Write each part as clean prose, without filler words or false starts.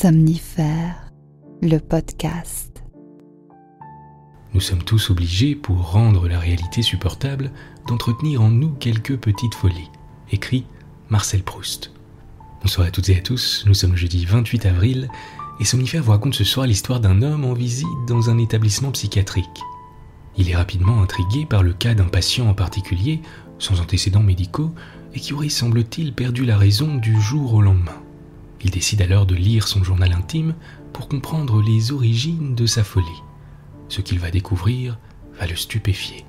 Somnifère, le podcast. Nous sommes tous obligés, pour rendre la réalité supportable, d'entretenir en nous quelques petites folies. Écrit Marcel Proust. Bonsoir à toutes et à tous, nous sommes le jeudi 28 avril et Somnifère vous raconte ce soir l'histoire d'un homme en visite dans un établissement psychiatrique. Il est rapidement intrigué par le cas d'un patient en particulier, sans antécédents médicaux, et qui aurait, semble-t-il, perdu la raison du jour au lendemain. Il décide alors de lire son journal intime pour comprendre les origines de sa folie. Ce qu'il va découvrir va le stupéfier.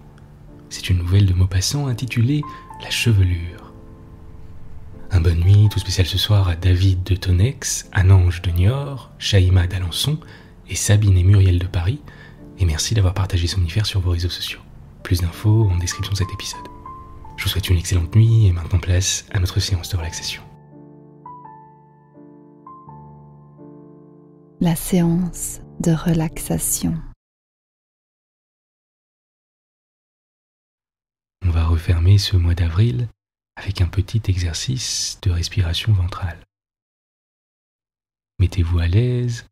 C'est une nouvelle de Maupassant intitulée « La chevelure ». Un bonne nuit tout spécial ce soir à David de Tonnex, Anange de Niort, Shaïma d'Alençon et Sabine et Muriel de Paris. Et merci d'avoir partagé Somnifère sur vos réseaux sociaux. Plus d'infos en description de cet épisode. Je vous souhaite une excellente nuit et maintenant place à notre séance de relaxation. La séance de relaxation. On va refermer ce mois d'avril avec un petit exercice de respiration ventrale. Mettez-vous à l'aise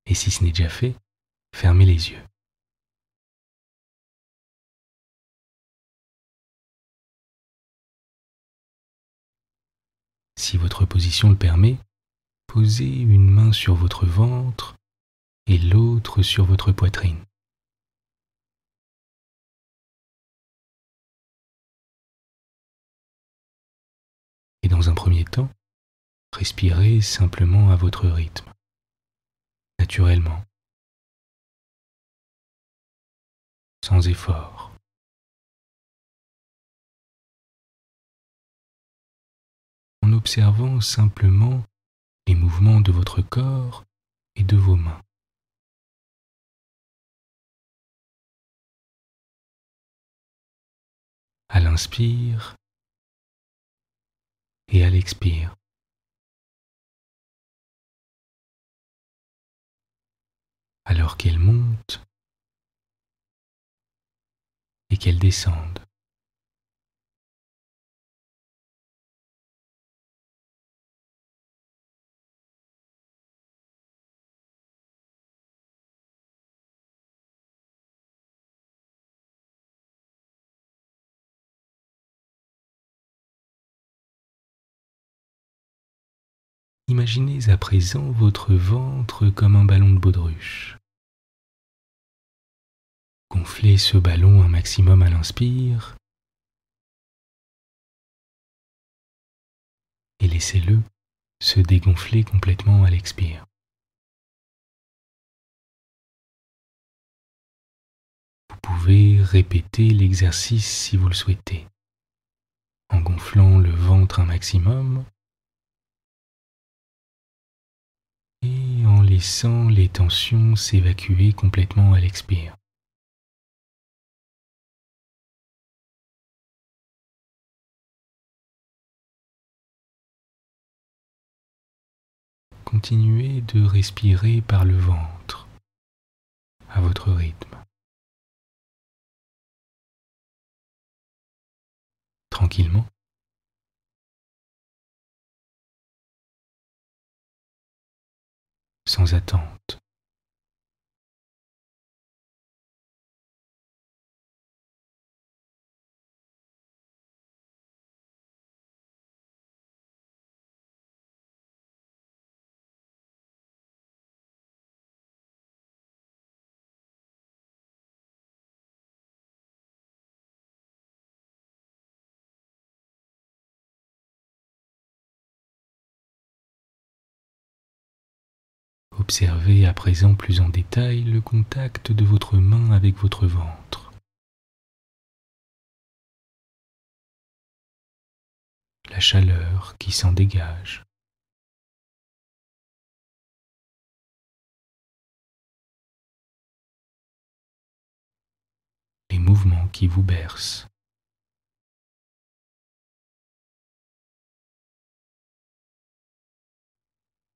et si ce n'est déjà fait, fermez les yeux. Si votre position le permet, posez une main sur votre ventre et l'autre sur votre poitrine. Et dans un premier temps, respirez simplement à votre rythme, naturellement, sans effort. En observant simplement les mouvements de votre corps et de vos mains. À l'inspire et à l'expire. Alors qu'elles montent et qu'elles descendent. Imaginez à présent votre ventre comme un ballon de baudruche. Gonflez ce ballon un maximum à l'inspire et laissez-le se dégonfler complètement à l'expire. Vous pouvez répéter l'exercice si vous le souhaitez, en gonflant le ventre un maximum et en laissant les tensions s'évacuer complètement à l'expire. Continuez de respirer par le ventre, à votre rythme. Tranquillement. Sans attente. Observez à présent plus en détail le contact de votre main avec votre ventre. La chaleur qui s'en dégage. Les mouvements qui vous bercent.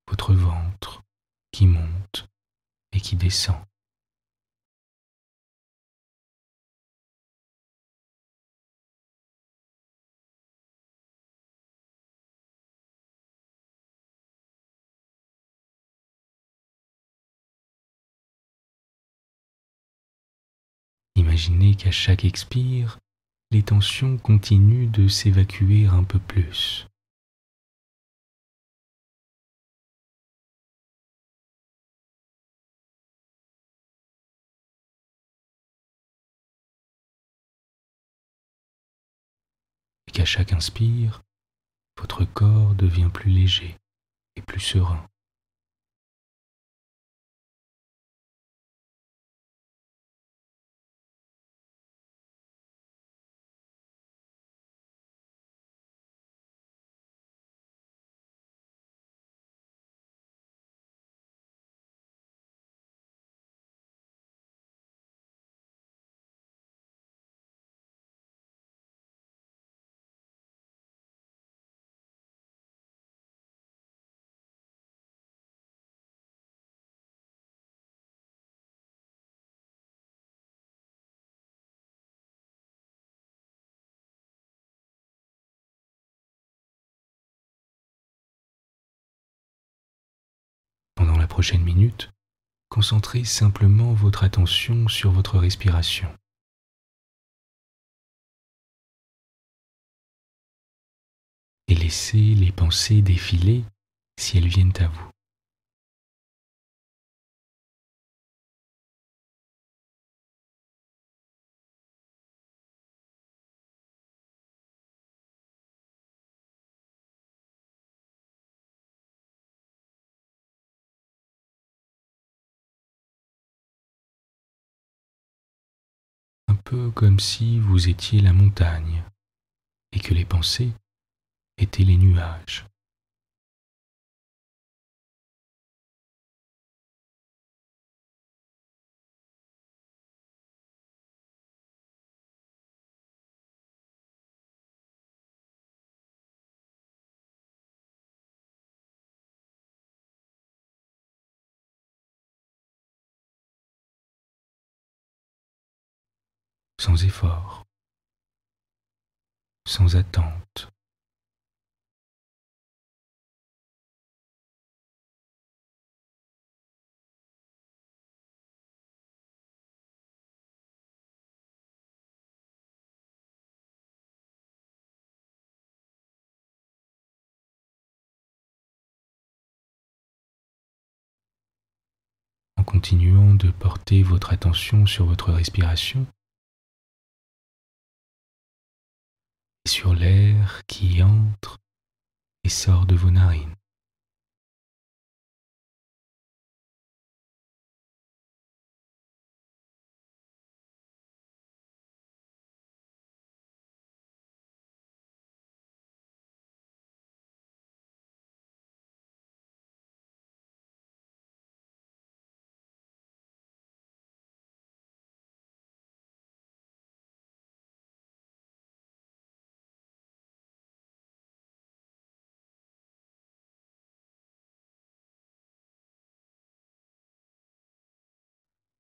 Votre ventre qui monte et qui descend. Imaginez qu'à chaque expire, les tensions continuent de s'évacuer un peu plus. Et qu'à chaque inspire, votre corps devient plus léger et plus serein. Pendant la prochaine minute, concentrez simplement votre attention sur votre respiration. Et laissez les pensées défiler si elles viennent à vous. Un peu comme si vous étiez la montagne et que les pensées étaient les nuages. Sans effort, sans attente. En continuant de porter votre attention sur votre respiration et sur l'air qui entre et sort de vos narines.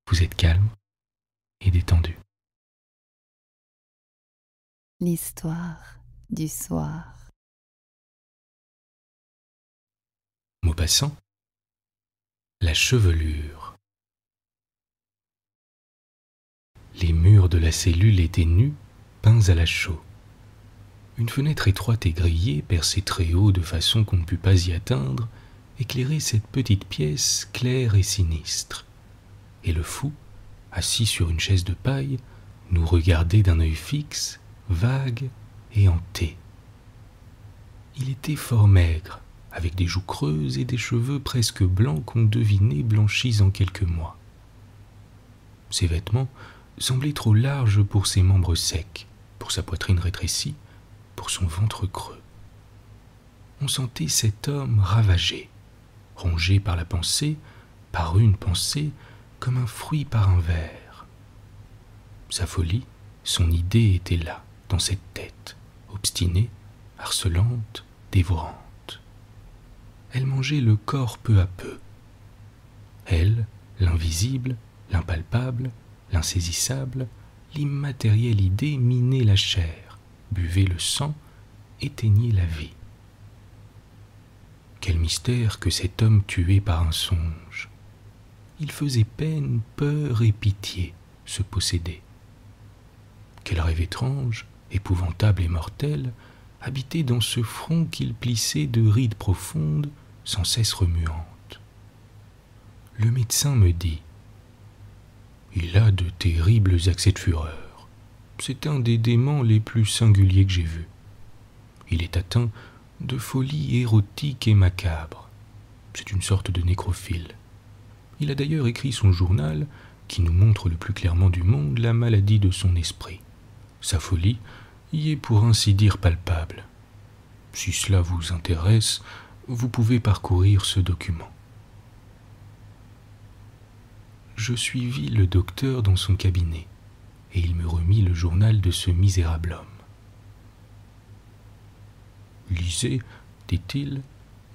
Vous êtes calme et détendu. L'histoire du soir. Maupassant, la chevelure. Les murs de la cellule étaient nus, peints à la chaux. Une fenêtre étroite et grillée, percée très haut de façon qu'on ne pût pas y atteindre, éclairait cette petite pièce claire et sinistre. Et le fou, assis sur une chaise de paille, nous regardait d'un œil fixe, vague et hanté. Il était fort maigre, avec des joues creuses et des cheveux presque blancs qu'on devinait blanchis en quelques mois. Ses vêtements semblaient trop larges pour ses membres secs, pour sa poitrine rétrécie, pour son ventre creux. On sentait cet homme ravagé, rongé par la pensée, par une pensée, comme un fruit par un ver. Sa folie, son idée était là, dans cette tête, obstinée, harcelante, dévorante. Elle mangeait le corps peu à peu. Elle, l'invisible, l'impalpable, l'insaisissable, l'immatérielle idée minait la chair, buvait le sang, éteignait la vie. Quel mystère que cet homme tué par un songe. Il faisait peine, peur et pitié, se posséder. Quel rêve étrange, épouvantable et mortel, habitait dans ce front qu'il plissait de rides profondes, sans cesse remuantes. Le médecin me dit « Il a de terribles accès de fureur. C'est un des déments les plus singuliers que j'ai vus. Il est atteint de folie érotique et macabre. C'est une sorte de nécrophile. Il a d'ailleurs écrit son journal qui nous montre le plus clairement du monde la maladie de son esprit. Sa folie y est pour ainsi dire palpable. Si cela vous intéresse, vous pouvez parcourir ce document. » Je suivis le docteur dans son cabinet et il me remit le journal de ce misérable homme. « Lisez, dit-il,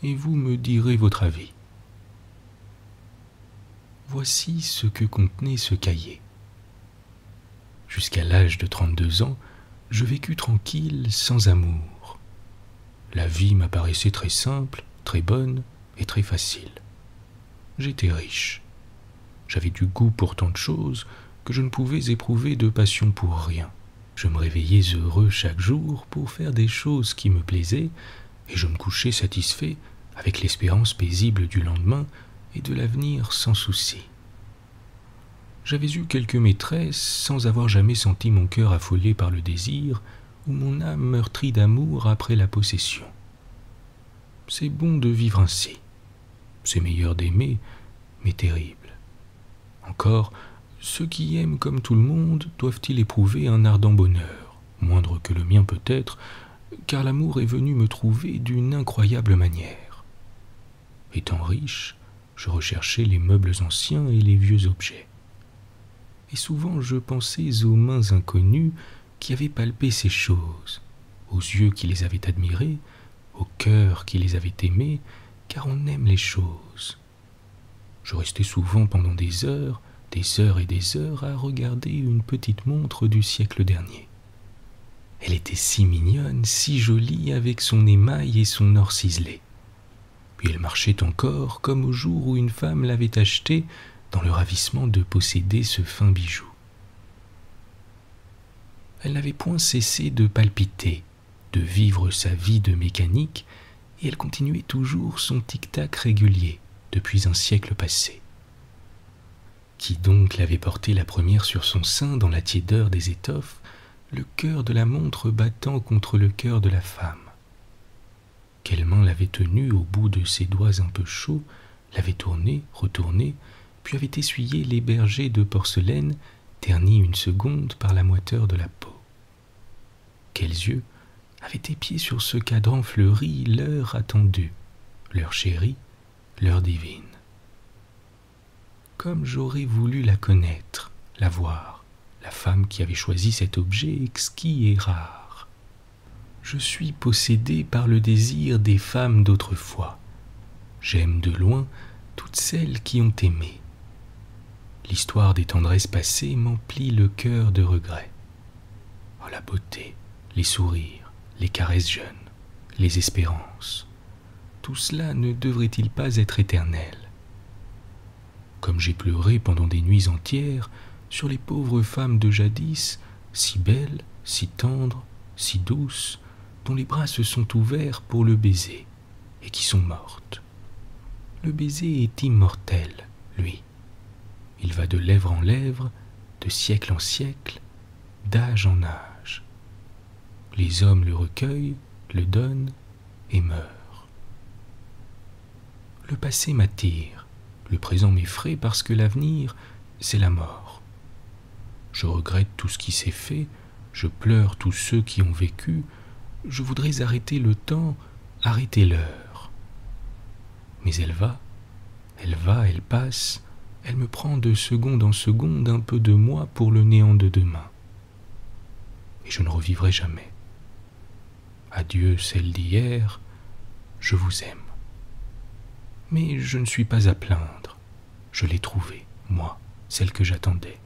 et vous me direz votre avis. » Voici ce que contenait ce cahier. Jusqu'à l'âge de 32 ans, je vécus tranquille, sans amour. La vie m'apparaissait très simple, très bonne et très facile. J'étais riche. J'avais du goût pour tant de choses que je ne pouvais éprouver de passion pour rien. Je me réveillais heureux chaque jour pour faire des choses qui me plaisaient et je me couchais satisfait avec l'espérance paisible du lendemain et de l'avenir sans souci. J'avais eu quelques maîtresses sans avoir jamais senti mon cœur affolé par le désir ou mon âme meurtrie d'amour après la possession. C'est bon de vivre ainsi. C'est meilleur d'aimer, mais terrible. Encore, ceux qui aiment comme tout le monde doivent-ils éprouver un ardent bonheur, moindre que le mien peut-être, car l'amour est venu me trouver d'une incroyable manière. Étant riche, je recherchais les meubles anciens et les vieux objets. Et souvent je pensais aux mains inconnues qui avaient palpé ces choses, aux yeux qui les avaient admirées, au cœur qui les avait aimées, car on aime les choses. Je restais souvent pendant des heures et des heures à regarder une petite montre du siècle dernier. Elle était si mignonne, si jolie, avec son émail et son or ciselé. Puis elle marchait encore comme au jour où une femme l'avait achetée dans le ravissement de posséder ce fin bijou. Elle n'avait point cessé de palpiter, de vivre sa vie de mécanique, et elle continuait toujours son tic-tac régulier depuis un siècle passé. Qui donc l'avait portée la première sur son sein dans la tiédeur des étoffes, le cœur de la montre battant contre le cœur de la femme? Quelle main l'avait tenue au bout de ses doigts un peu chauds, l'avait tournée, retournée, puis avait essuyé les bergers de porcelaine, ternis une seconde par la moiteur de la peau? Quels yeux avaient épié sur ce cadran fleuri l'heure attendue, l'heure chérie, l'heure divine? Comme j'aurais voulu la connaître, la voir, la femme qui avait choisi cet objet exquis et rare. Je suis possédé par le désir des femmes d'autrefois. J'aime de loin toutes celles qui ont aimé. L'histoire des tendresses passées m'emplit le cœur de regrets. Oh, la beauté, les sourires, les caresses jeunes, les espérances, tout cela ne devrait-il pas être éternel? Comme j'ai pleuré pendant des nuits entières sur les pauvres femmes de jadis, si belles, si tendres, si douces, dont les bras se sont ouverts pour le baiser, et qui sont mortes. Le baiser est immortel, lui. Il va de lèvre en lèvre, de siècle en siècle, d'âge en âge. Les hommes le recueillent, le donnent et meurent. Le passé m'attire, le présent m'effraie parce que l'avenir, c'est la mort. Je regrette tout ce qui s'est fait, je pleure tous ceux qui ont vécu, je voudrais arrêter le temps, arrêter l'heure. Mais elle va, elle passe, elle me prend de seconde en seconde un peu de moi pour le néant de demain. Et je ne revivrai jamais. Adieu celle d'hier, je vous aime. Mais je ne suis pas à plaindre. Je l'ai trouvée, moi, celle que j'attendais.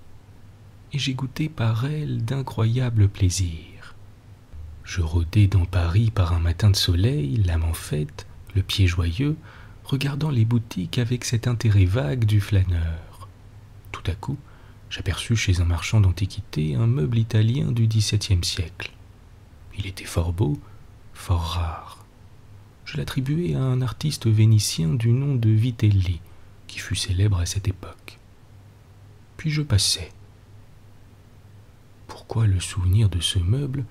Et j'ai goûté par elle d'incroyables plaisirs. Je rôdais dans Paris par un matin de soleil, l'âme en fête, le pied joyeux, regardant les boutiques avec cet intérêt vague du flâneur. Tout à coup, j'aperçus chez un marchand d'antiquités un meuble italien du XVIIe siècle. Il était fort beau, fort rare. Je l'attribuais à un artiste vénitien du nom de Vitelli, qui fut célèbre à cette époque. Puis je passais. Pourquoi le souvenir de ce meuble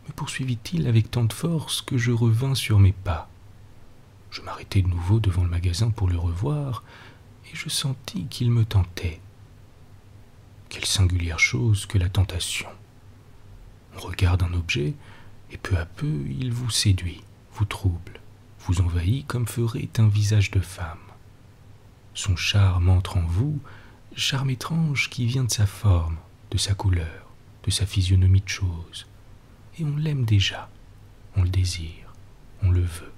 me poursuivit-il avec tant de force que je revins sur mes pas? Je m'arrêtai de nouveau devant le magasin pour le revoir, et je sentis qu'il me tentait. Quelle singulière chose que la tentation. On regarde un objet, et peu à peu il vous séduit, vous trouble, vous envahit comme ferait un visage de femme. Son charme entre en vous, charme étrange qui vient de sa forme, de sa couleur, de sa physionomie de chose, et on l'aime déjà, on le désire, on le veut.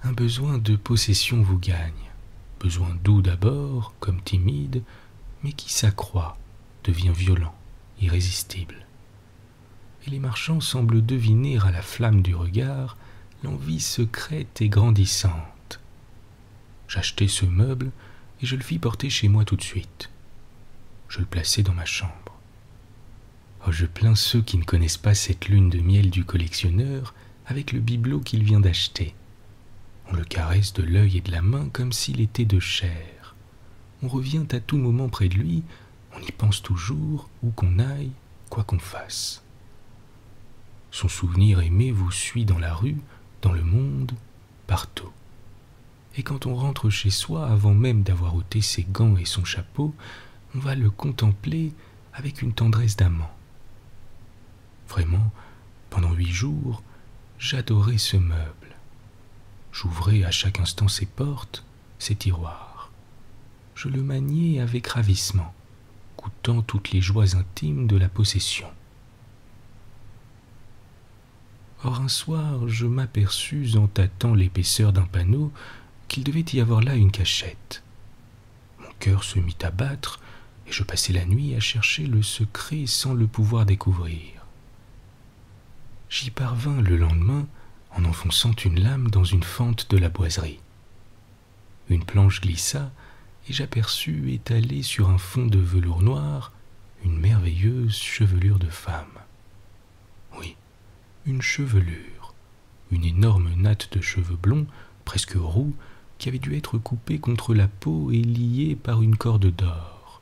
Un besoin de possession vous gagne, besoin doux d'abord, comme timide, mais qui s'accroît, devient violent, irrésistible. Et les marchands semblent deviner à la flamme du regard l'envie secrète et grandissante. J'achetai ce meuble et je le fis porter chez moi tout de suite. Je le plaçai dans ma chambre. Oh, je plains ceux qui ne connaissent pas cette lune de miel du collectionneur avec le bibelot qu'il vient d'acheter. On le caresse de l'œil et de la main comme s'il était de chair. On revient à tout moment près de lui, on y pense toujours, où qu'on aille, quoi qu'on fasse. Son souvenir aimé vous suit dans la rue, dans le monde, partout. Et quand on rentre chez soi, avant même d'avoir ôté ses gants et son chapeau, on va le contempler avec une tendresse d'amant. Vraiment, pendant 8 jours, j'adorais ce meuble. J'ouvrais à chaque instant ses portes, ses tiroirs. Je le maniais avec ravissement, goûtant toutes les joies intimes de la possession. Or un soir, je m'aperçus en tâtant l'épaisseur d'un panneau qu'il devait y avoir là une cachette. Mon cœur se mit à battre et je passai la nuit à chercher le secret sans le pouvoir découvrir. J'y parvins le lendemain en enfonçant une lame dans une fente de la boiserie. Une planche glissa et j'aperçus étalée sur un fond de velours noir une merveilleuse chevelure de femme. Oui, une chevelure, une énorme natte de cheveux blonds, presque roux, qui avait dû être coupée contre la peau et liée par une corde d'or.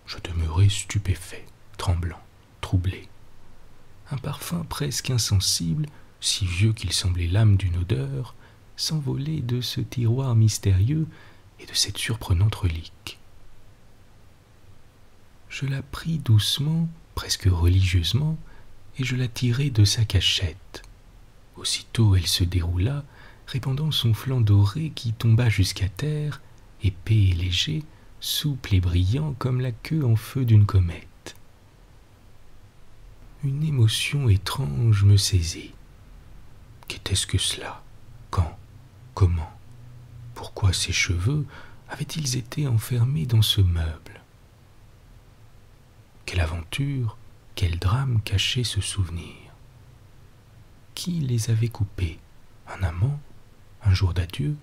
Je demeurai stupéfait, tremblant, troublé. Un parfum presque insensible, si vieux qu'il semblait l'âme d'une odeur, s'envolait de ce tiroir mystérieux et de cette surprenante relique. Je la pris doucement, presque religieusement, et je la tirai de sa cachette. Aussitôt elle se déroula, répandant son flanc doré qui tomba jusqu'à terre, épais et léger, souple et brillant comme la queue en feu d'une comète. Une émotion étrange me saisit. Qu'était-ce que cela? Quand? Comment? Pourquoi ces cheveux avaient-ils été enfermés dans ce meuble? Quelle aventure, quel drame cachait ce souvenir? Qui les avait coupés? Un amant? Un jour d'adieu?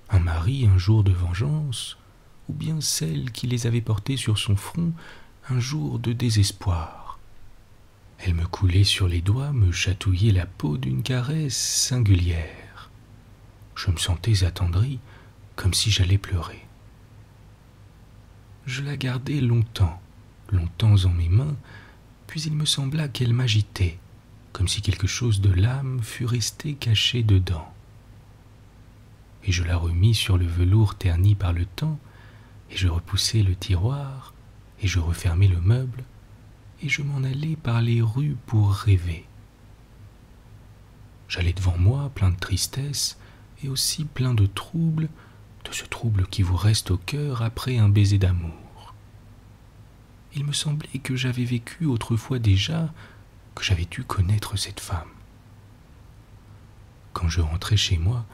Un mari un jour de vengeance? Ou bien celle qui les avait portés sur son front un jour de désespoir? Elle me coulait sur les doigts, me chatouillait la peau d'une caresse singulière. Je me sentais attendri, comme si j'allais pleurer. Je la gardai longtemps, longtemps en mes mains, puis il me sembla qu'elle m'agitait, comme si quelque chose de l'âme fût resté caché dedans. Et je la remis sur le velours terni par le temps, et je repoussai le tiroir, et je refermai le meuble, et je m'en allai par les rues pour rêver. J'allais devant moi plein de tristesse, et aussi plein de trouble, de ce trouble qui vous reste au cœur après un baiser d'amour. Il me semblait que j'avais vécu autrefois déjà, que j'avais dû connaître cette femme. Quand je rentrai chez moi,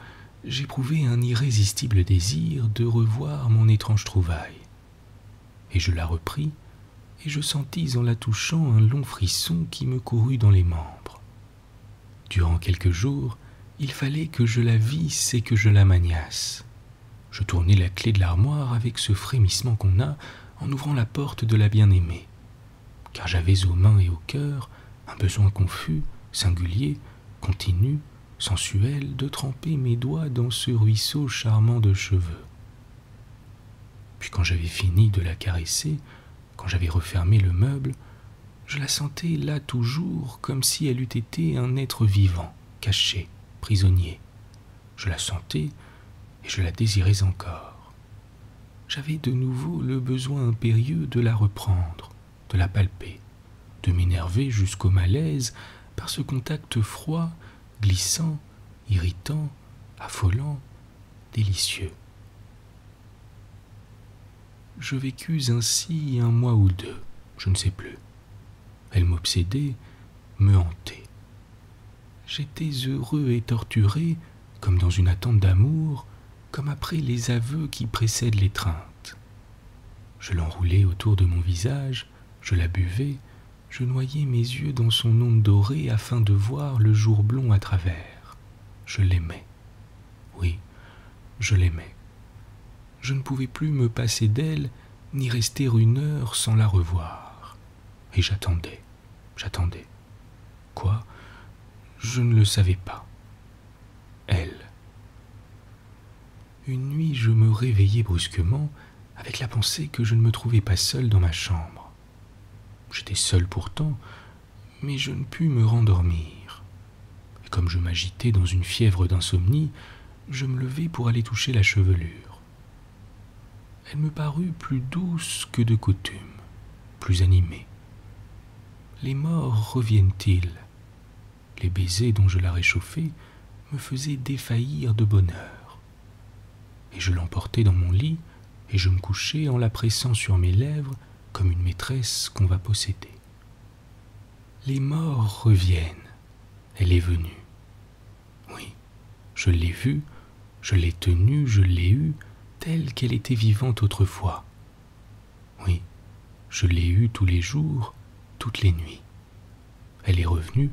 j'éprouvai un irrésistible désir de revoir mon étrange trouvaille. Et je la repris, et je sentis en la touchant un long frisson qui me courut dans les membres. Durant quelques jours, il fallait que je la visse et que je la maniasse. Je tournai la clé de l'armoire avec ce frémissement qu'on a en ouvrant la porte de la bien-aimée, car j'avais aux mains et au cœur un besoin confus, singulier, continu, sensuel, de tremper mes doigts dans ce ruisseau charmant de cheveux. Puis quand j'avais fini de la caresser, quand j'avais refermé le meuble, je la sentais là toujours, comme si elle eût été un être vivant, caché, prisonnier. Je la sentais et je la désirais encore. J'avais de nouveau le besoin impérieux de la reprendre, de la palper, de m'énerver jusqu'au malaise par ce contact froid, glissant, irritant, affolant, délicieux. Je vécus ainsi 1 mois ou 2, je ne sais plus. Elle m'obsédait, me hantait. J'étais heureux et torturé, comme dans une attente d'amour, comme après les aveux qui précèdent l'étreinte. Je l'enroulais autour de mon visage, je la buvais, je noyais mes yeux dans son onde dorée afin de voir le jour blond à travers. Je l'aimais. Oui, je l'aimais. Je ne pouvais plus me passer d'elle, ni rester 1 heure sans la revoir. Et j'attendais. Quoi ? Je ne le savais pas. Elle. Une nuit, je me réveillai brusquement avec la pensée que je ne me trouvais pas seul dans ma chambre. J'étais seul pourtant, mais je ne pus me rendormir. Et comme je m'agitais dans une fièvre d'insomnie, je me levai pour aller toucher la chevelure. Elle me parut plus douce que de coutume, plus animée. Les morts reviennent-ils ? Les baisers dont je la réchauffais me faisaient défaillir de bonheur. Et je l'emportai dans mon lit, et je me couchai en la pressant sur mes lèvres comme une maîtresse qu'on va posséder. Les morts reviennent. Elle est venue. Oui, je l'ai vue, je l'ai tenue, je l'ai eue, telle qu'elle était vivante autrefois. Oui, je l'ai eue tous les jours, toutes les nuits. Elle est revenue,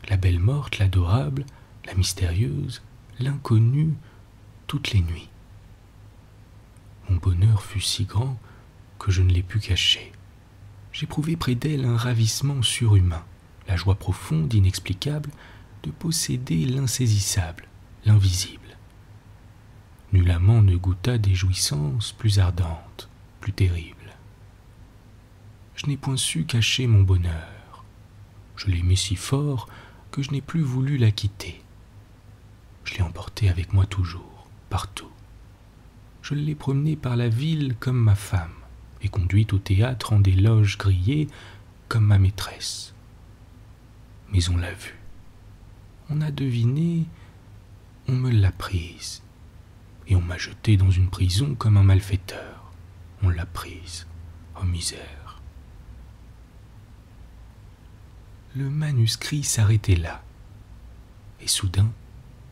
la belle morte, l'adorable, la mystérieuse, l'inconnue, toutes les nuits. Mon bonheur fut si grand que je ne l'ai pu cacher. J'éprouvai près d'elle un ravissement surhumain, la joie profonde, inexplicable, de posséder l'insaisissable, l'invisible. Nul amant ne goûta des jouissances plus ardentes, plus terribles. Je n'ai point su cacher mon bonheur. Je l'aimais si fort que je n'ai plus voulu la quitter. Je l'ai emportée avec moi toujours, partout. Je l'ai promenée par la ville comme ma femme, et conduite au théâtre en des loges grillées comme ma maîtresse. Mais on l'a vue. On a deviné, on me l'a prise. Et on m'a jeté dans une prison comme un malfaiteur. On l'a prise. Oh misère. Le manuscrit s'arrêtait là. Et soudain,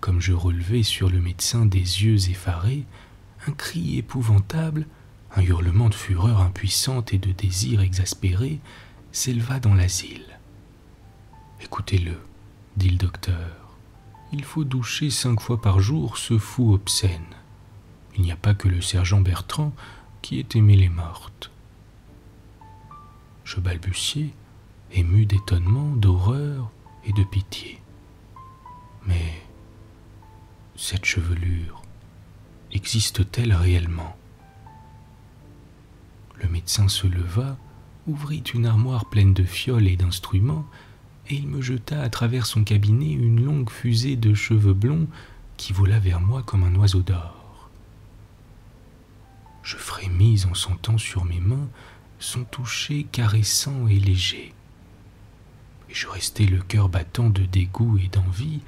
comme je relevai sur le médecin des yeux effarés, un cri épouvantable, un hurlement de fureur impuissante et de désir exaspéré s'éleva dans l'asile. « Écoutez-le, dit le docteur. Il faut doucher 5 fois par jour ce fou obscène. Il n'y a pas que le sergent Bertrand qui ait aimé les mortes. » Je balbutiai, ému d'étonnement, d'horreur et de pitié. Mais cette chevelure existe-t-elle réellement ? Le médecin se leva, ouvrit une armoire pleine de fioles et d'instruments, et il me jeta à travers son cabinet une longue fusée de cheveux blonds qui vola vers moi comme un oiseau d'or. Je frémis en sentant sur mes mains son toucher caressant et léger. Et je restai le cœur battant de dégoût et d'envie,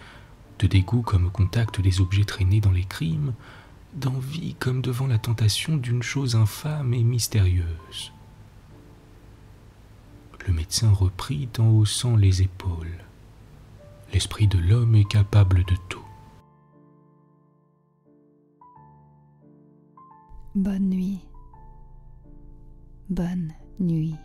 de dégoût comme au contact des objets traînés dans les crimes, d'envie comme devant la tentation d'une chose infâme et mystérieuse. Le médecin reprit en haussant les épaules. L'esprit de l'homme est capable de tout. Bonne nuit. Bonne nuit.